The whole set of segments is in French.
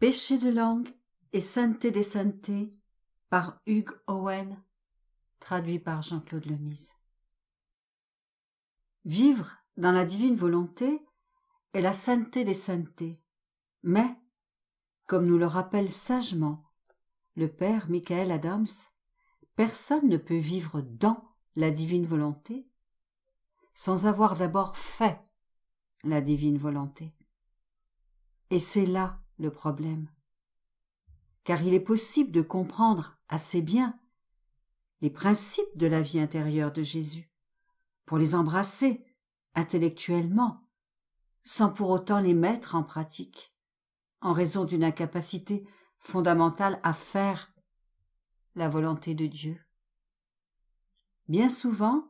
Péché de langue et sainteté des saintetés par Hugh Owen, traduit par Jean-Claude Lemise. Vivre dans la divine volonté est la sainteté des saintetés, mais, comme nous le rappelle sagement le père Michael Adams, personne ne peut vivre dans la divine volonté sans avoir d'abord fait la divine volonté. Et c'est là le problème, car il est possible de comprendre assez bien les principes de la vie intérieure de Jésus, pour les embrasser intellectuellement, sans pour autant les mettre en pratique, en raison d'une incapacité fondamentale à faire la volonté de Dieu. Bien souvent,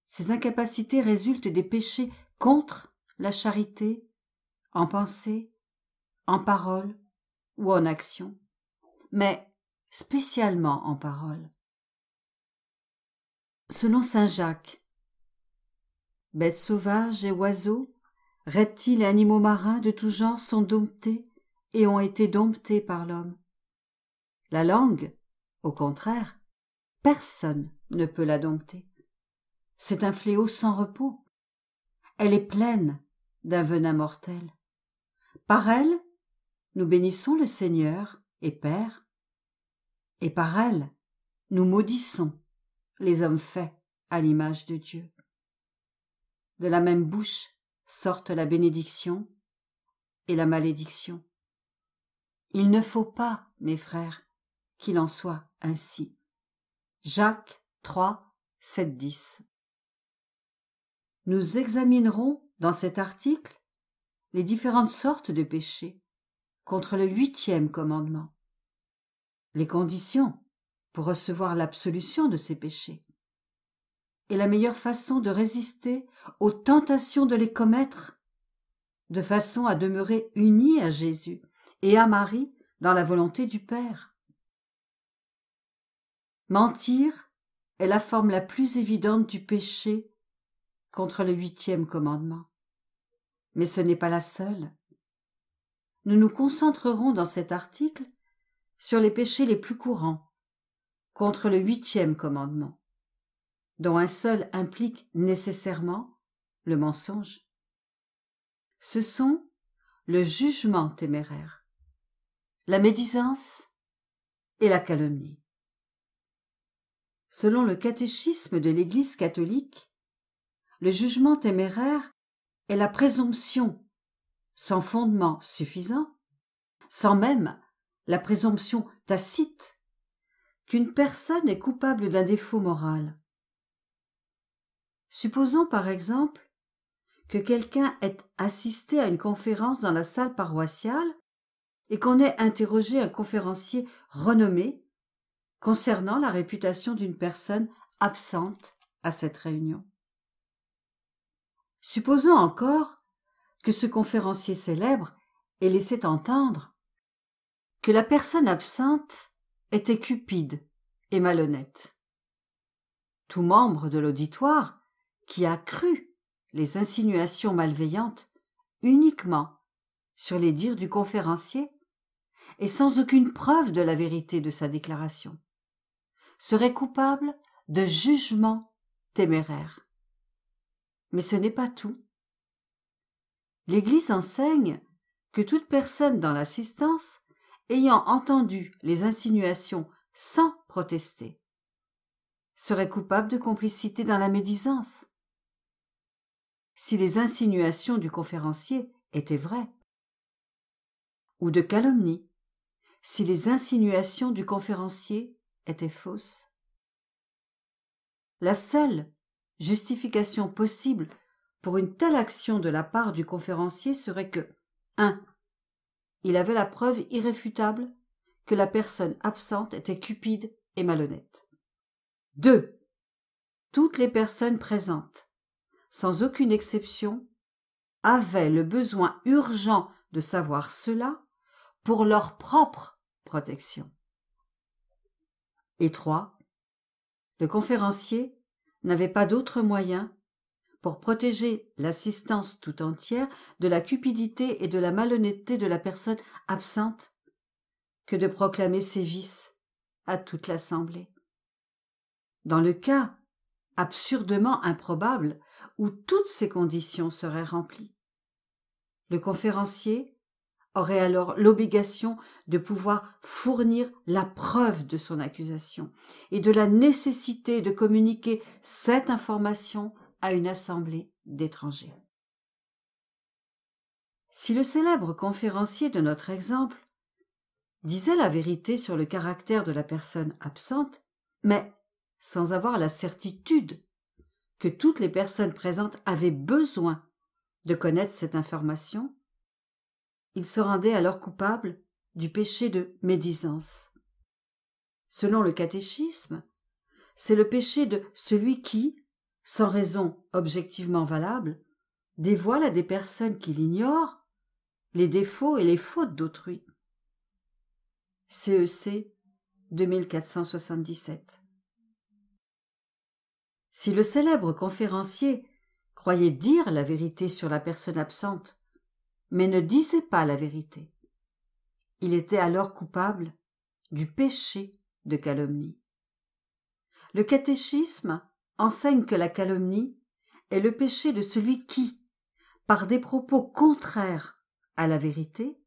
ces incapacités résultent des péchés contre la charité, en pensée, en parole ou en action, mais spécialement en parole. Selon saint Jacques, bêtes sauvages et oiseaux, reptiles et animaux marins de tout genre sont domptés et ont été domptés par l'homme. La langue, au contraire, personne ne peut la dompter. C'est un fléau sans repos. Elle est pleine d'un venin mortel. Par elle, nous bénissons le Seigneur et Père, et par elle, nous maudissons les hommes faits à l'image de Dieu. De la même bouche sortent la bénédiction et la malédiction. Il ne faut pas, mes frères, qu'il en soit ainsi. Jacques 3, 7, 10. Nous examinerons dans cet article les différentes sortes de péchés contre le 8e commandement, les conditions pour recevoir l'absolution de ces péchés, et la meilleure façon de résister aux tentations de les commettre, de façon à demeurer unis à Jésus et à Marie dans la volonté du Père. Mentir est la forme la plus évidente du péché contre le 8e commandement. Mais ce n'est pas la seule. Nous nous concentrerons dans cet article sur les péchés les plus courants contre le 8e commandement, dont un seul implique nécessairement le mensonge. Ce sont le jugement téméraire, la médisance et la calomnie. Selon le catéchisme de l'Église catholique, le jugement téméraire est la présomption, sans fondement suffisant, sans même la présomption tacite, qu'une personne est coupable d'un défaut moral. Supposons par exemple que quelqu'un ait assisté à une conférence dans la salle paroissiale et qu'on ait interrogé un conférencier renommé concernant la réputation d'une personne absente à cette réunion. Supposons encore que ce conférencier célèbre ait laissé entendre que la personne absente était cupide et malhonnête. Tout membre de l'auditoire qui a cru les insinuations malveillantes uniquement sur les dires du conférencier et sans aucune preuve de la vérité de sa déclaration serait coupable de jugement téméraire. Mais ce n'est pas tout. L'Église enseigne que toute personne dans l'assistance ayant entendu les insinuations sans protester serait coupable de complicité dans la médisance. Si les insinuations du conférencier étaient vraies, ou de calomnie, si les insinuations du conférencier étaient fausses. La seule justification possible pour une telle action de la part du conférencier serait que 1. Il avait la preuve irréfutable que la personne absente était cupide et malhonnête. 2. Toutes les personnes présentes, sans aucune exception, avaient le besoin urgent de savoir cela pour leur propre protection. Et 3. Le conférencier n'avait pas d'autre moyen pour protéger l'assistance tout entière de la cupidité et de la malhonnêteté de la personne absente que de proclamer ses vices à toute l'assemblée. Dans le cas absurdement improbable où toutes ces conditions seraient remplies, le conférencier aurait alors l'obligation de pouvoir fournir la preuve de son accusation et de la nécessité de communiquer cette information à une assemblée d'étrangers. Si le célèbre conférencier de notre exemple disait la vérité sur le caractère de la personne absente, mais sans avoir la certitude que toutes les personnes présentes avaient besoin de connaître cette information, il se rendait alors coupable du péché de médisance. Selon le catéchisme, c'est le péché de celui qui, sans raison objectivement valable, dévoile à des personnes qui l'ignorent les défauts et les fautes d'autrui. CEC 2477. Si le célèbre conférencier croyait dire la vérité sur la personne absente, mais ne disait pas la vérité, il était alors coupable du péché de calomnie. Le catéchisme enseigne que la calomnie est le péché de celui qui, par des propos contraires à la vérité,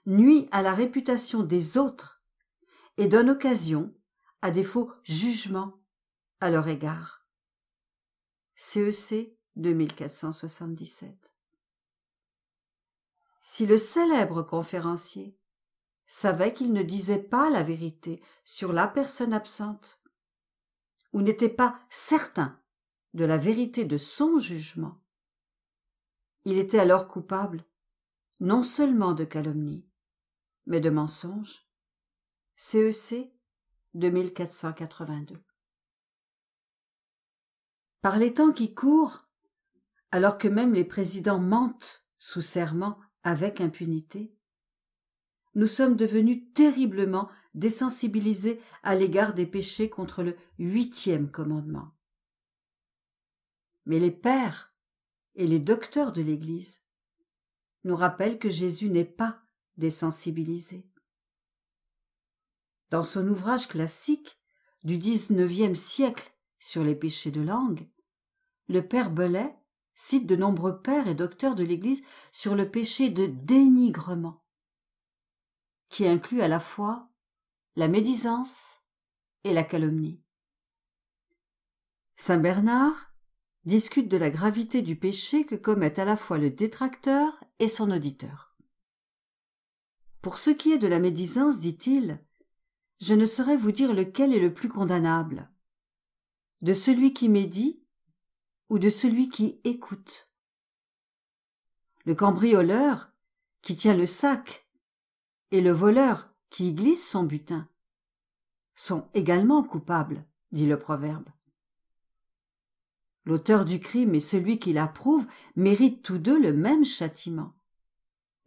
nuit à la réputation des autres et donne occasion à des faux jugements à leur égard. CEC 2477. Si le célèbre conférencier savait qu'il ne disait pas la vérité sur la personne absente, ou n'était pas certain de la vérité de son jugement, il était alors coupable non seulement de calomnie, mais de mensonge. CEC 2482. Par les temps qui courent, alors que même les présidents mentent sous serment avec impunité, nous sommes devenus terriblement désensibilisés à l'égard des péchés contre le 8e commandement. Mais les pères et les docteurs de l'Église nous rappellent que Jésus n'est pas désensibilisé. Dans son ouvrage classique du XIXe siècle sur les péchés de langue, le père Belay cite de nombreux pères et docteurs de l'Église sur le péché de dénigrement, qui inclut à la fois la médisance et la calomnie. Saint Bernard discute de la gravité du péché que commettent à la fois le détracteur et son auditeur. Pour ce qui est de la médisance, dit-il, je ne saurais vous dire lequel est le plus condamnable, de celui qui médit ou de celui qui écoute. Le cambrioleur qui tient le sac et le voleur qui y glisse son butin sont également coupables, dit le proverbe. L'auteur du crime et celui qui l'approuve méritent tous deux le même châtiment.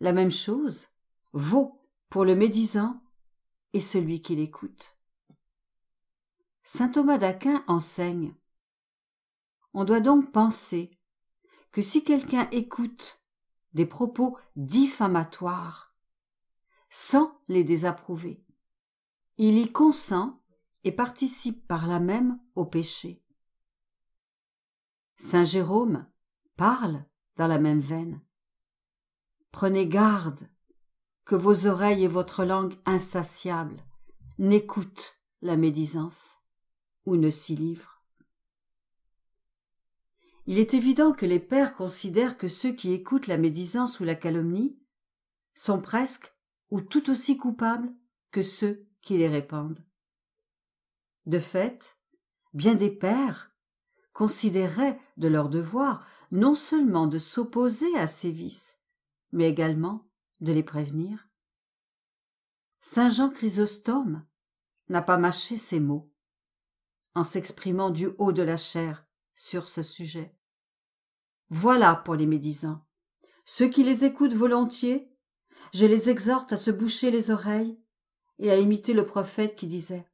La même chose vaut pour le médisant et celui qui l'écoute. Saint Thomas d'Aquin enseigne: on doit donc penser que si quelqu'un écoute des propos diffamatoires sans les désapprouver, il y consent et participe par là même au péché. Saint Jérôme parle dans la même veine. Prenez garde que vos oreilles et votre langue insatiable n'écoutent la médisance ou ne s'y livrent. Il est évident que les pères considèrent que ceux qui écoutent la médisance ou la calomnie sont presque ou tout aussi coupables que ceux qui les répandent. De fait, bien des pères considéraient de leur devoir non seulement de s'opposer à ces vices, mais également de les prévenir. Saint Jean Chrysostome n'a pas mâché ses mots en s'exprimant du haut de la chair sur ce sujet. Voilà pour les médisants. Ceux qui les écoutent volontiers, je les exhorte à se boucher les oreilles et à imiter le prophète qui disait: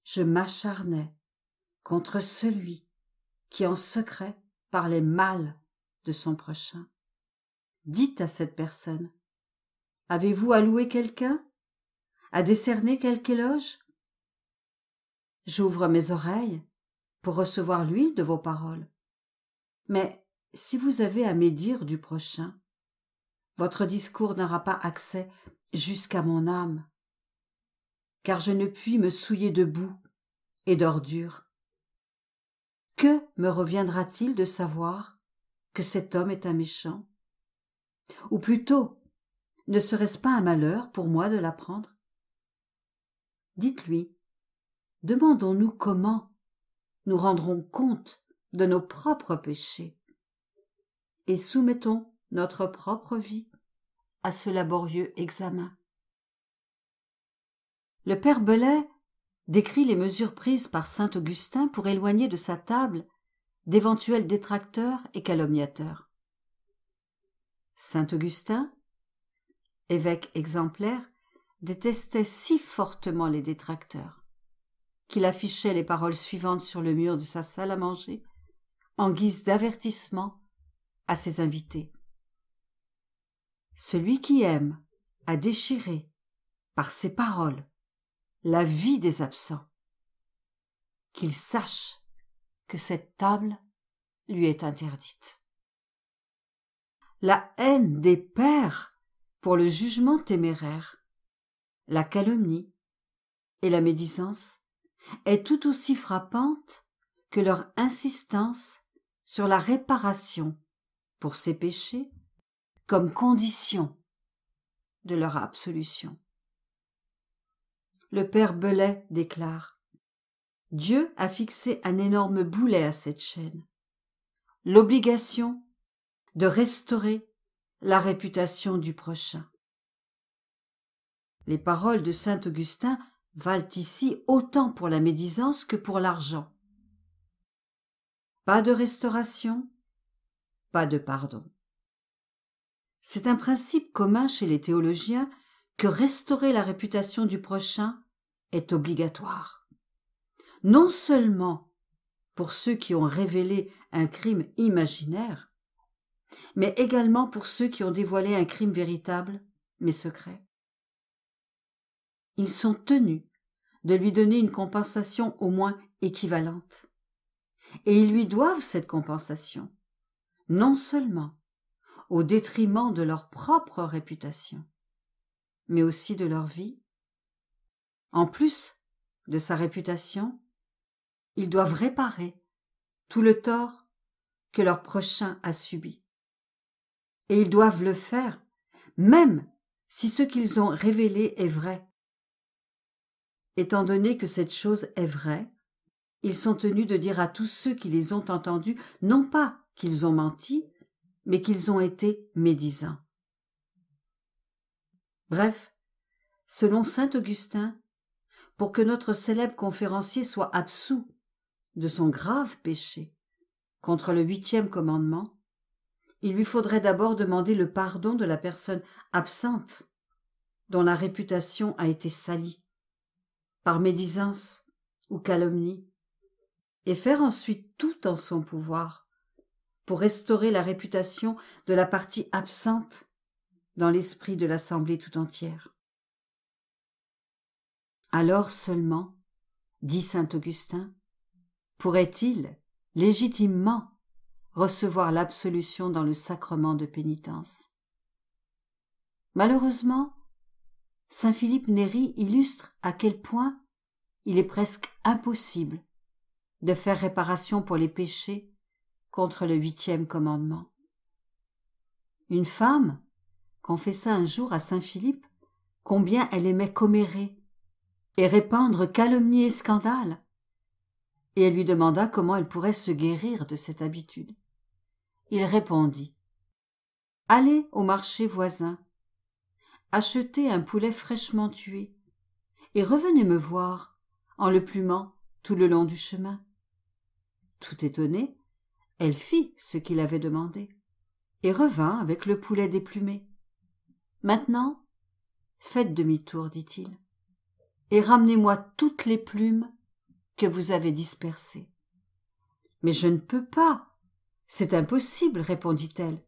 je m'acharnais contre celui qui en secret parlait mal de son prochain. Dites à cette personne: avez-vous à louer quelqu'un? À décerner quelque éloge? J'ouvre mes oreilles pour recevoir l'huile de vos paroles. Mais si vous avez à médire du prochain, votre discours n'aura pas accès jusqu'à mon âme, car je ne puis me souiller de boue et d'ordures. Que me reviendra-t-il de savoir que cet homme est un méchant? Ou plutôt, ne serait-ce pas un malheur pour moi de l'apprendre? Dites-lui, demandons-nous comment nous rendrons compte de nos propres péchés et soumettons notre propre vie à ce laborieux examen. Le père Belay décrit les mesures prises par saint Augustin pour éloigner de sa table d'éventuels détracteurs et calomniateurs. Saint Augustin, évêque exemplaire, détestait si fortement les détracteurs qu'il affichait les paroles suivantes sur le mur de sa salle à manger en guise d'avertissement à ses invités. Celui qui aime à déchirer par ses paroles la vie des absents, qu'il sache que cette table lui est interdite. La haine des pères pour le jugement téméraire, la calomnie et la médisance est tout aussi frappante que leur insistance sur la réparation pour ces péchés comme condition de leur absolution. Le père Belay déclare: Dieu a fixé un énorme boulet à cette chaîne, l'obligation de restaurer la réputation du prochain. Les paroles de saint Augustin valent ici autant pour la médisance que pour l'argent. Pas de restauration, pas de pardon. C'est un principe commun chez les théologiens que restaurer la réputation du prochain est obligatoire. Non seulement pour ceux qui ont révélé un crime imaginaire, mais également pour ceux qui ont dévoilé un crime véritable, mais secret. Ils sont tenus de lui donner une compensation au moins équivalente. Et ils lui doivent cette compensation, non seulement au détriment de leur propre réputation, mais aussi de leur vie. En plus de sa réputation, ils doivent réparer tout le tort que leur prochain a subi. Et ils doivent le faire, même si ce qu'ils ont révélé est vrai. Étant donné que cette chose est vraie, ils sont tenus de dire à tous ceux qui les ont entendus, non pas qu'ils ont menti, mais qu'ils ont été médisants. Bref, selon saint Augustin, pour que notre célèbre conférencier soit absous de son grave péché contre le 8e commandement, il lui faudrait d'abord demander le pardon de la personne absente dont la réputation a été salie par médisance ou calomnie, et faire ensuite tout en son pouvoir pour restaurer la réputation de la partie absente dans l'esprit de l'assemblée tout entière. Alors seulement, dit saint Augustin, pourrait-il légitimement recevoir l'absolution dans le sacrement de pénitence. Malheureusement, saint Philippe Néri illustre à quel point il est presque impossible de faire réparation pour les péchés contre le 8e commandement. Une femme confessa un jour à saint Philippe combien elle aimait commérer et répandre calomnie et scandale, et elle lui demanda comment elle pourrait se guérir de cette habitude. Il répondit: « Allez au marché voisin, achetez un poulet fraîchement tué, et revenez me voir en le plumant tout le long du chemin. » Tout étonnée, elle fit ce qu'il avait demandé, et revint avec le poulet déplumé. « Maintenant, faites demi-tour, dit-il, et ramenez-moi toutes les plumes que vous avez dispersées. »« Mais je ne peux pas, C'est impossible, répondit-elle.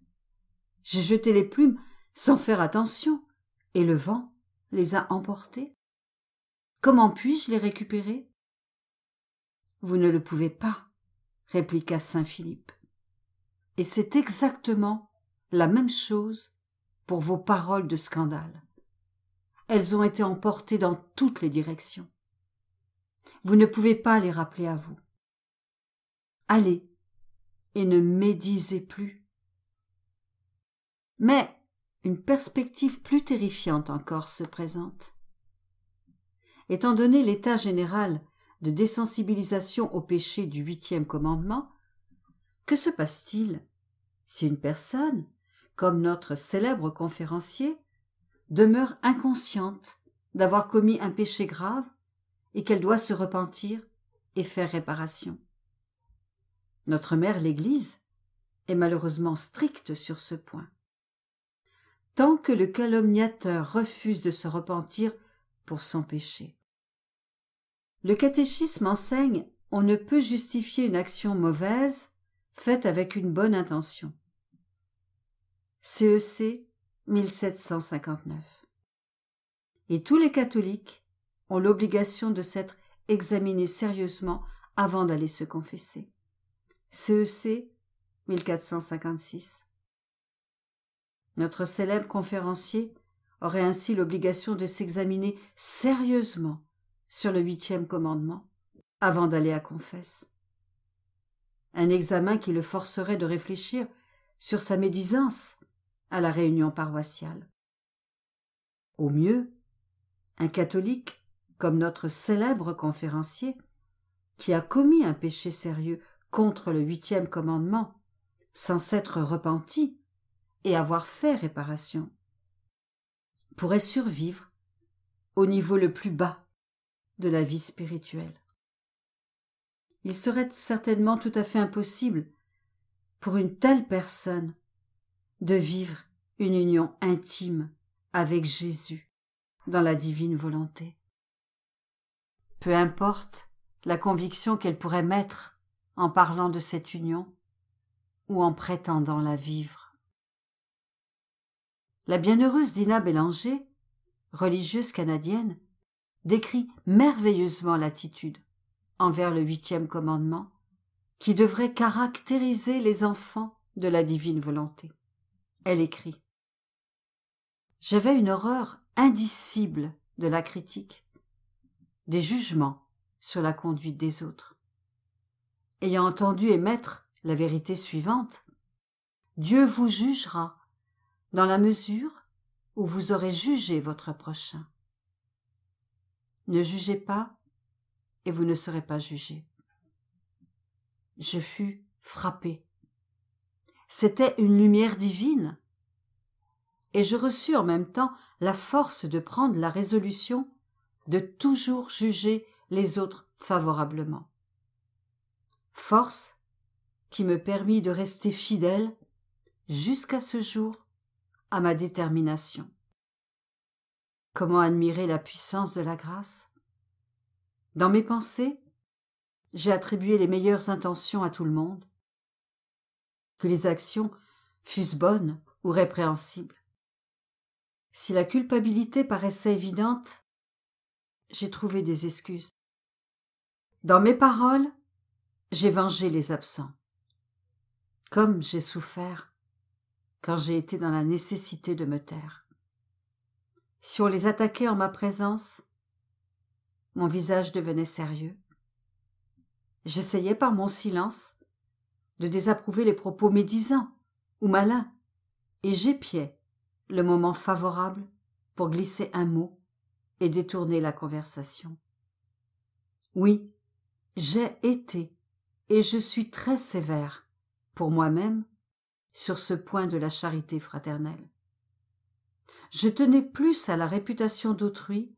J'ai jeté les plumes sans faire attention, et le vent les a emportées. Comment puis-je les récupérer? Vous ne le pouvez pas, répliqua saint Philippe. Et c'est exactement la même chose pour vos paroles de scandale. Elles ont été emportées dans toutes les directions. Vous ne pouvez pas les rappeler à vous. Allez, et ne médisez plus. Mais une perspective plus terrifiante encore se présente. Étant donné l'état général de désensibilisation au péché du 8e commandement, que se passe-t-il si une personne, comme notre célèbre conférencier, demeure inconsciente d'avoir commis un péché grave et qu'elle doit se repentir et faire réparation? Notre mère l'Église est malheureusement stricte sur ce point. Tant que le calomniateur refuse de se repentir pour son péché. Le catéchisme enseigne: on ne peut justifier une action mauvaise faite avec une bonne intention. CEC 1759. Et tous les catholiques ont l'obligation de s'être examinés sérieusement avant d'aller se confesser. CEC 1456. Notre célèbre conférencier aurait ainsi l'obligation de s'examiner sérieusement sur le 8e commandement avant d'aller à confesse. Un examen qui le forcerait de réfléchir sur sa médisance à la réunion paroissiale. Au mieux, un catholique, comme notre célèbre conférencier, qui a commis un péché sérieux contre le 8e commandement, sans s'être repenti et avoir fait réparation, pourrait survivre au niveau le plus bas de la vie spirituelle. Il serait certainement tout à fait impossible pour une telle personne de vivre une union intime avec Jésus dans la divine volonté. Peu importe la conviction qu'elle pourrait mettre en parlant de cette union ou en prétendant la vivre. La bienheureuse Dina Bélanger, religieuse canadienne, décrit merveilleusement l'attitude envers le 8e commandement qui devrait caractériser les enfants de la divine volonté. Elle écrit: « J'avais une horreur indicible de la critique, des jugements sur la conduite des autres. Ayant entendu émettre la vérité suivante: Dieu vous jugera dans la mesure où vous aurez jugé votre prochain. Ne jugez pas et vous ne serez pas jugés. » Je fus frappée. C'était une lumière divine. Et je reçus en même temps la force de prendre la résolution de toujours juger les autres favorablement. Force qui me permit de rester fidèle jusqu'à ce jour à ma détermination. Comment admirer la puissance de la grâce? Dans mes pensées, j'ai attribué les meilleures intentions à tout le monde, que les actions fussent bonnes ou répréhensibles. Si la culpabilité paraissait évidente, j'ai trouvé des excuses. Dans mes paroles, j'ai vengé les absents. Comme j'ai souffert quand j'ai été dans la nécessité de me taire. Si on les attaquait en ma présence, mon visage devenait sérieux. J'essayais par mon silence de désapprouver les propos médisants ou malins, et j'épiais le moment favorable pour glisser un mot et détourner la conversation. Oui, j'ai été et je suis très sévère pour moi-même sur ce point de la charité fraternelle. Je tenais plus à la réputation d'autrui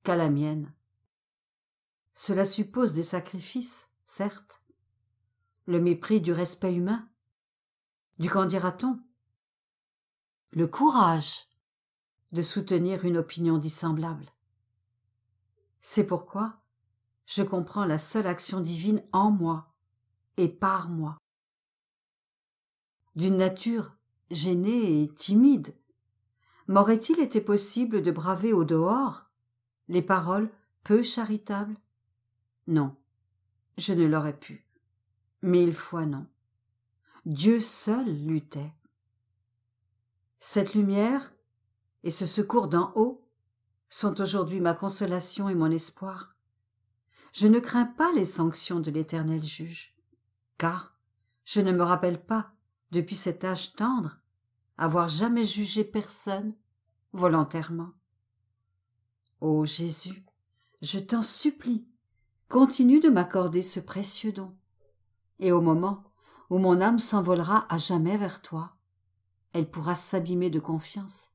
qu'à la mienne. Cela suppose des sacrifices, certes, le mépris du respect humain, du qu'en dira-t-on, le courage de soutenir une opinion dissemblable. C'est pourquoi je comprends la seule action divine en moi et par moi, d'une nature gênée et timide, m'aurait-il été possible de braver au dehors les paroles peu charitables? Non, je ne l'aurais pu. 1000 fois non. Dieu seul luttait. Cette lumière et ce secours d'en haut sont aujourd'hui ma consolation et mon espoir. Je ne crains pas les sanctions de l'Éternel juge, car je ne me rappelle pas, depuis cet âge tendre, avoir jamais jugé personne volontairement. Ô Jésus, je t'en supplie, continue de m'accorder ce précieux don, et au moment où mon âme s'envolera à jamais vers toi, elle pourra s'abîmer de confiance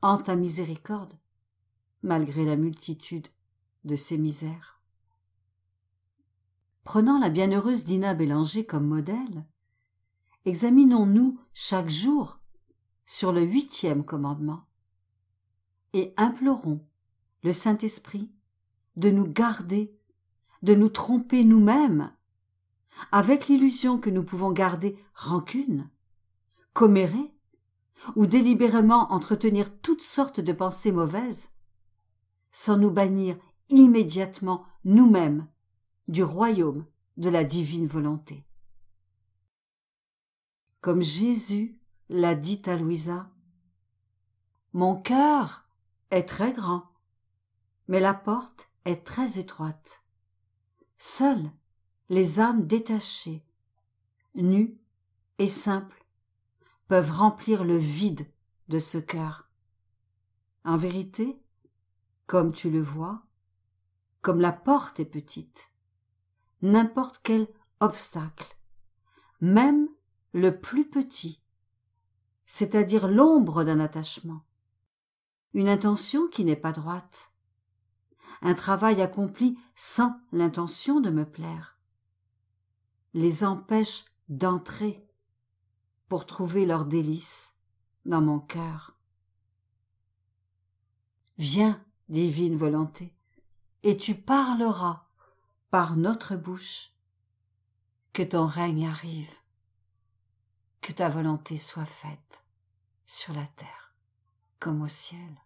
en ta miséricorde, malgré la multitude de ses misères. Prenant la bienheureuse Dina Bélanger comme modèle, examinons-nous chaque jour sur le 8e commandement et implorons le Saint-Esprit de nous garder, de nous tromper nous-mêmes, avec l'illusion que nous pouvons garder rancune, commérer ou délibérément entretenir toutes sortes de pensées mauvaises, sans nous bannir immédiatement nous-mêmes du royaume de la divine volonté. Comme Jésus l'a dit à Louisa, « Mon cœur est très grand, mais la porte est très étroite. Seules les âmes détachées, nues et simples, peuvent remplir le vide de ce cœur. En vérité, comme tu le vois, comme la porte est petite, n'importe quel obstacle, même le plus petit, c'est-à-dire l'ombre d'un attachement, une intention qui n'est pas droite, un travail accompli sans l'intention de me plaire, les empêche d'entrer pour trouver leur délice dans mon cœur. Viens, divine volonté, et tu parleras par notre bouche. Que ton règne arrive, que ta volonté soit faite sur la terre comme au ciel.